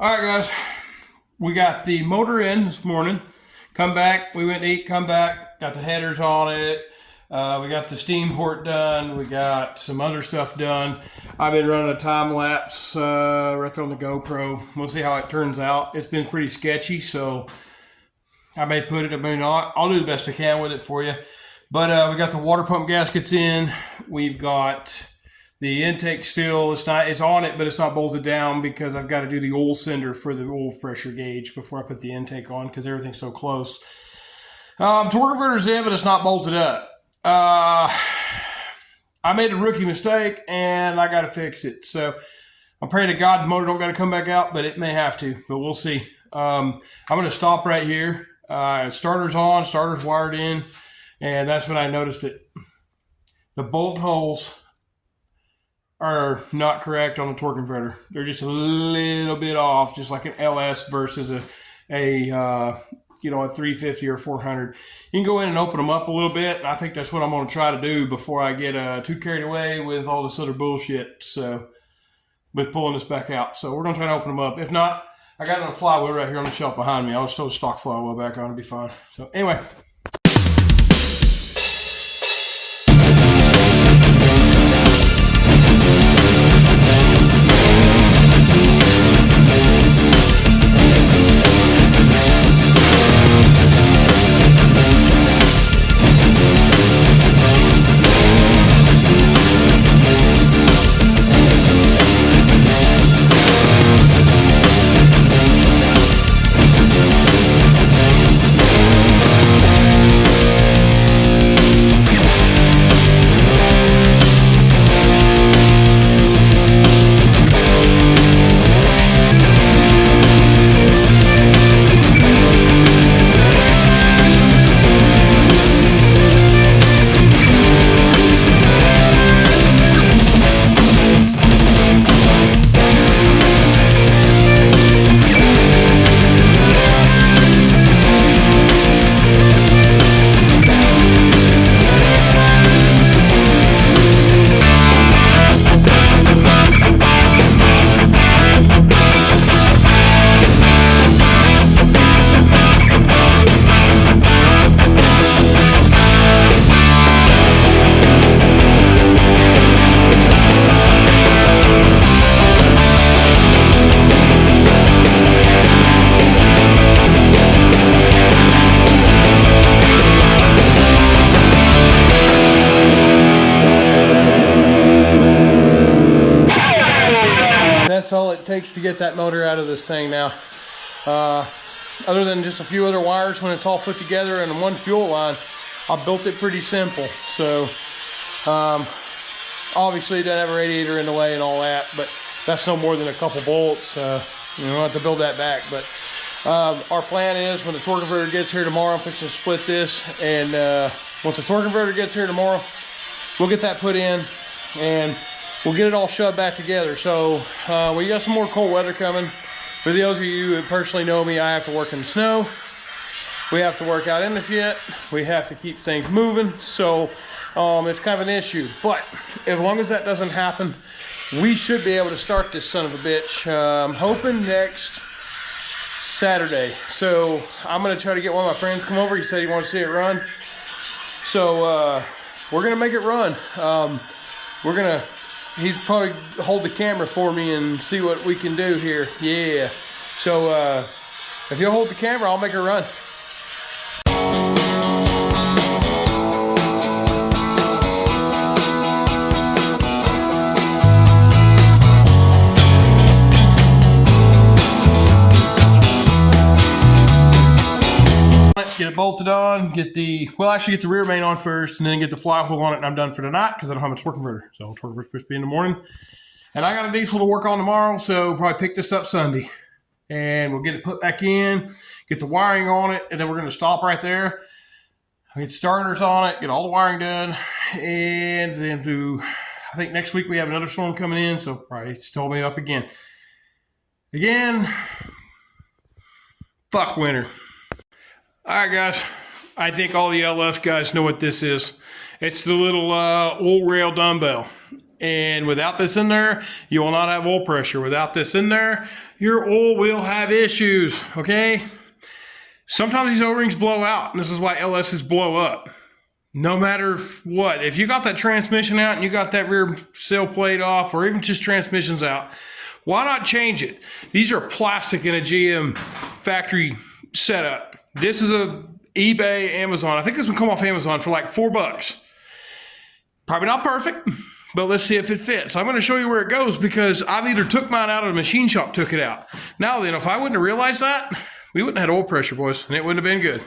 All right, guys. We got the motor in this morning. Come back. We went to eat. Come back. Got the headers on it. We got the steam port done. We got some other stuff done. I've been running a time lapse right there on the GoPro. We'll see how it turns out. It's been pretty sketchy, so I may put it. I may not. I'll do the best I can with it for you. But we got the water pump gaskets in. We've got the intake still. It's on it, but it's not bolted down because I've got to do the oil sender for the oil pressure gauge before I put the intake on because everything's so close. Torque converter's in, but it's not bolted up. I made a rookie mistake and I got to fix it. So I'm praying to God the motor don't got to come back out, but it may have to, but we'll see. I'm going to stop right here. Starter's on, starter's wired in, and that's when I noticed it. The bolt holes are not correct on the torque converter. They're just a little bit off, just like an LS versus a 350 or 400. You can go in and open them up a little bit. And I think that's what I'm going to try to do before I get too carried away with all this other bullshit. So with pulling this back out. So we're going to try to open them up. If not, I got another flywheel right here on the shelf behind me. I'll just throw a stock flywheel back on. It'll be fine. So anyway. That's all it takes to get that motor out of this thing now. Other than just a few other wires when it's all put together in one fuel line, I built it pretty simple. So obviously it doesn't have a radiator in the way and all that, but that's no more than a couple bolts. You don't have to build that back. But our plan is when the torque converter gets here tomorrow, I'm fixing to split this, and once the torque converter gets here tomorrow, we'll get that put in and we'll get it all shoved back together. So we got some more cold weather coming. For those of you who personally know me, I have to work in the snow. We have to work out in the shit. We have to keep things moving. So it's kind of an issue. But as long as that doesn't happen, we should be able to start this son of a bitch. I'm hoping next Saturday. So I'm gonna try to get one of my friends to come over. He said he wants to see it run. So we're gonna make it run. He's probably hold the camera for me and see what we can do here. Yeah. So if you'll hold the camera, I'll make her run. Get it bolted on, get the rear main on first, and then get the flywheel on it, and I'm done for tonight because I don't have a torque converter. So torque converter's supposed to be in the morning. And I got a diesel to work on tomorrow, so probably pick this up Sunday. And we'll get it put back in, get the wiring on it, and then we're going to stop right there. Get starters on it, get all the wiring done, and then I think next week we have another storm coming in, so probably it's told me up again. Fuck winter. All right, guys. I think all the LS guys know what this is. It's the little oil rail dumbbell. And without this in there, you will not have oil pressure. Without this in there, your oil will have issues, okay? Sometimes these O-rings blow out, and this is why LSs blow up. No matter what, if you got that transmission out and you got that rear sail plate off, or even just transmissions out, why not change it? These are plastic in a GM factory setup. This is a eBay, Amazon. I think this will come off Amazon for like $4. Probably not perfect, but let's see if it fits. I'm going to show you where it goes because I've either took mine out of the machine shop, took it out. Now then, if I wouldn't have realized that, we wouldn't have had oil pressure, boys, and it wouldn't have been good.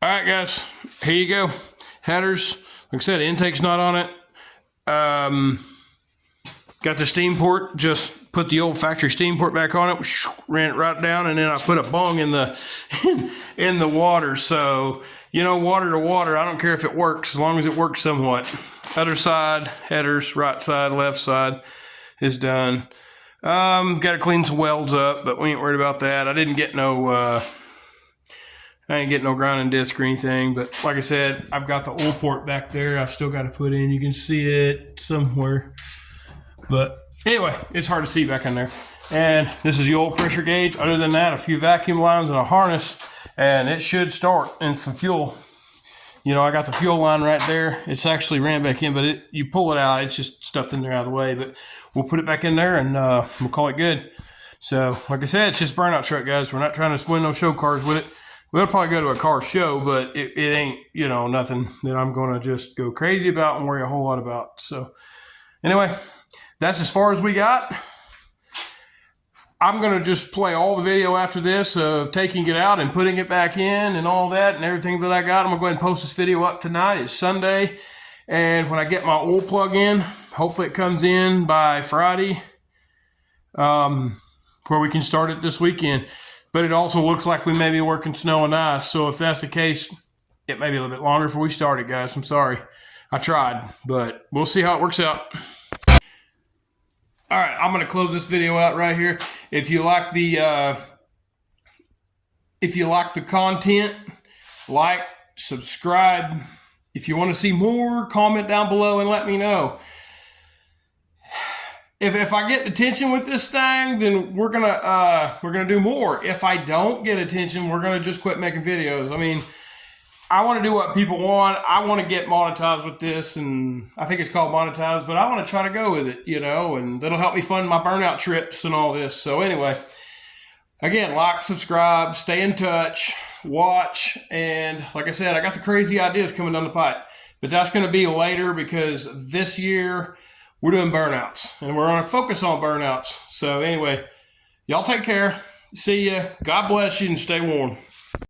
All right, guys, here you go. Headers, like I said, intake's not on it. Got the steam port, just put the old factory steam port back on it, ran it right down, and then I put a bung in the in the water. So, you know, water to water, I don't care if it works, as long as it works somewhat. Other side, headers, right side, left side is done. Got to clean some welds up, but we ain't worried about that. I didn't get no... I ain't getting no grinding disc or anything, but like I said, I've got the oil port back there. I've still got to put in. You can see it somewhere. But anyway, it's hard to see back in there. And this is the oil pressure gauge. Other than that, a few vacuum lines and a harness, and it should start. And some fuel. You know, I got the fuel line right there. It's actually ran back in, but you pull it out, it's just stuffed in there out of the way. But we'll put it back in there, and we'll call it good. So, like I said, it's just burnout truck, guys. We're not trying to win no show cars with it. We'll probably go to a car show, but it ain't, you know, nothing that I'm going to just go crazy about and worry a whole lot about. So anyway, that's as far as we got. I'm going to just play all the video after this of taking it out and putting it back in and all that and everything that I got. I'm going to go ahead and post this video up tonight. It's Sunday. And when I get my oil plug in, hopefully it comes in by Friday, where we can start it this weekend. But it also looks like we may be working snow and ice. So if that's the case, it may be a little bit longer before we start it, guys. I'm sorry. I tried, but we'll see how it works out. All right, I'm going to close this video out right here. If you like the content, like, subscribe. If you want to see more, comment down below and let me know. If I get attention with this thing, then we're gonna do more. If I don't get attention, we're gonna just quit making videos. I mean, I want to do what people want. I want to get monetized with this, and I think it's called monetized, but I want to try to go with it, you know, and that'll help me fund my burnout trips and all this. So anyway, again, like, subscribe, stay in touch, watch, and like I said, I got the crazy ideas coming down the pipe, but that's going to be later because this year we're doing burnouts, and we're on a focus on burnouts. So anyway, y'all take care. See ya. God bless you, and stay warm.